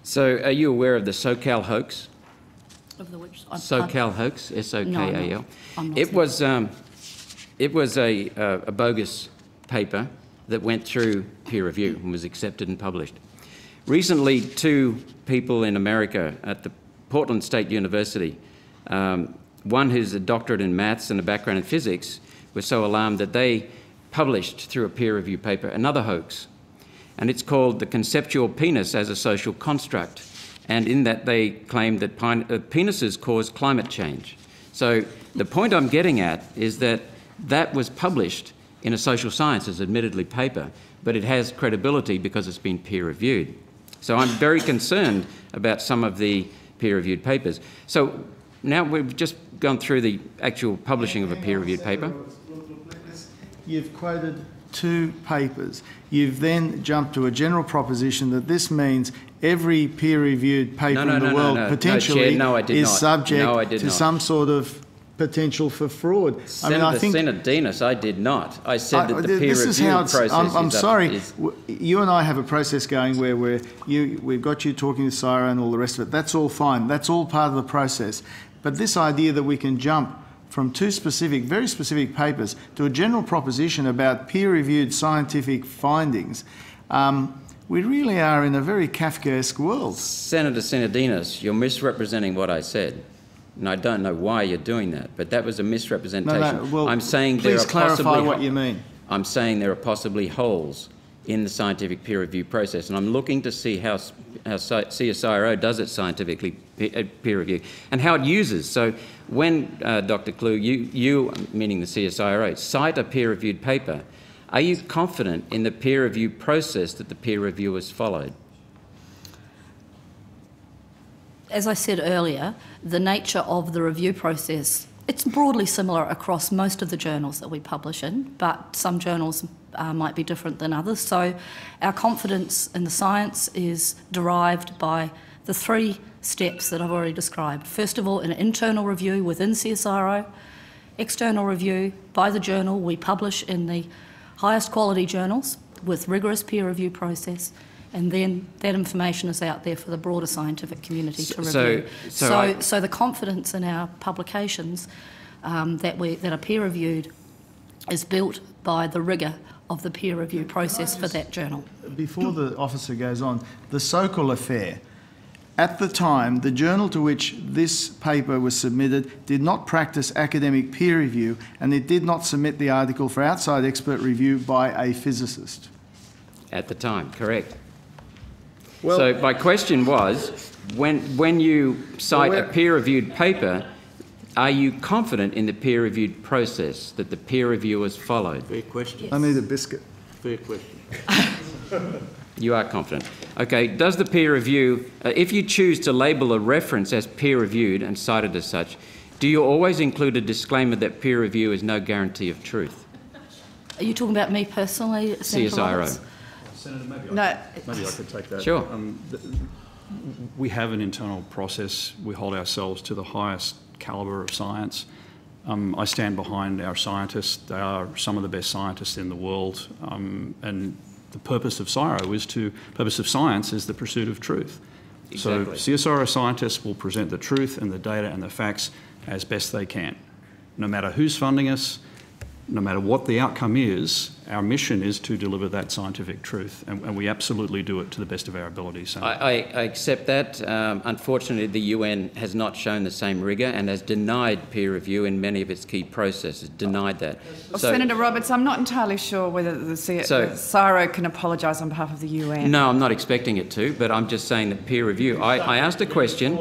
So are you aware of the SoCal hoax? Of the which? SoCal hoax, S-O-K-A-L. No, I'm not. It was a bogus paper that went through peer review and was accepted and published. Recently, two people in America at the Portland State University, one who's a doctorate in maths and a background in physics, were so alarmed that they published through a peer review paper another hoax. And it's called The Conceptual Penis as a Social Construct. And in that they claimed that penises cause climate change. So the point I'm getting at is that that was published in a social sciences, admittedly, paper, but it has credibility because it's been peer-reviewed. So I'm very concerned about some of the peer-reviewed papers. So now we've just gone through the actual publishing of a peer-reviewed paper. You've quoted two papers. You've then jumped to a general proposition that this means every peer-reviewed paper in the world potentially is subject to some sort of potential for fraud. Senator Dinas, I did not. I said that the peer review process I'm sorry. You and I have a process going where we've got you talking to CSIRO and all the rest of it. That's all fine. That's all part of the process. But this idea that we can jump from two specific, very specific papers to a general proposition about peer-reviewed scientific findings, we really are in a very Kafkaesque world. Senator Sinodinos, you're misrepresenting what I said. And I don't know why you're doing that, but that was a misrepresentation. No, well, I'm saying please clarify what you mean. I'm saying there are possibly holes in the scientific peer review process, and I'm looking to see how CSIRO does its scientifically peer review and how it uses. So when, Dr. Clue, you, meaning the CSIRO, cite a peer-reviewed paper, are you confident in the peer review process that the peer reviewers followed? As I said earlier, the nature of the review process, it's broadly similar across most of the journals that we publish in, but some journals might be different than others. So our confidence in the science is derived by the three steps that I've already described. First of all, an internal review within CSIRO, external review by the journal. We publish in the highest quality journals with rigorous peer review process, and then that information is out there for the broader scientific community to review. So the confidence in our publications that are peer reviewed is built by the rigour of the peer review process for that journal. Before the officer goes on, the Sokol affair. At the time, the journal to which this paper was submitted did not practice academic peer review, and it did not submit the article for outside expert review by a physicist. At the time, correct. Well, so my question was, when you cite a peer-reviewed paper, are you confident in the peer-reviewed process that the peer reviewers followed? Fair question. Yes. I need a biscuit. Fair question. You are confident. Okay, does the peer review, if you choose to label a reference as peer-reviewed and cited as such, do you always include a disclaimer that peer review is no guarantee of truth? Are you talking about me personally, Senator CSIRO. Senator, maybe I could take that. Sure. We have an internal process. We hold ourselves to the highest calibre of science. I stand behind our scientists. They are some of the best scientists in the world. And the purpose of purpose of science is the pursuit of truth. Exactly. So CSIRO scientists will present the truth and the data and the facts as best they can. No matter who's funding us, no matter what the outcome is, our mission is to deliver that scientific truth, and we absolutely do it to the best of our ability. So I accept that. Unfortunately, the UN has not shown the same rigour and has denied peer review in many of its key processes, denied that. Well, Senator Roberts, I'm not entirely sure whether the CSIRO can apologise on behalf of the UN. No, I'm not expecting it to, but I'm just saying that peer review. I asked a question.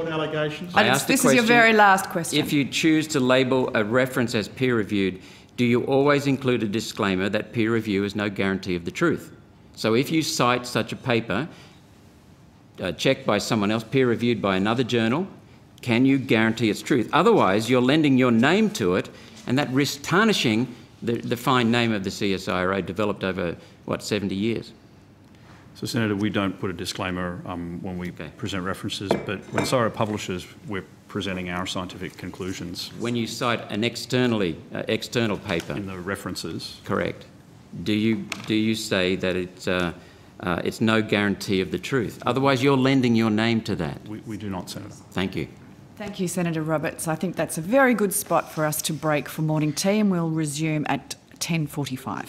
This is your very last question. If you choose to label a reference as peer reviewed, do you always include a disclaimer that peer review is no guarantee of the truth? So if you cite such a paper, checked by someone else, peer reviewed by another journal, can you guarantee its truth? Otherwise, you're lending your name to it, and that risks tarnishing the fine name of the CSIRO developed over, 70 years? So, Senator, we don't put a disclaimer when we present references, but when CSIRO publishes, we're presenting our scientific conclusions. When you cite an external paper in the references, correct, do you say that It's no guarantee of the truth. Otherwise, you're lending your name to that. We do not, Senator. Thank you. Thank you, Senator Roberts. I think that's a very good spot for us to break for morning tea, and we'll resume at 10:45.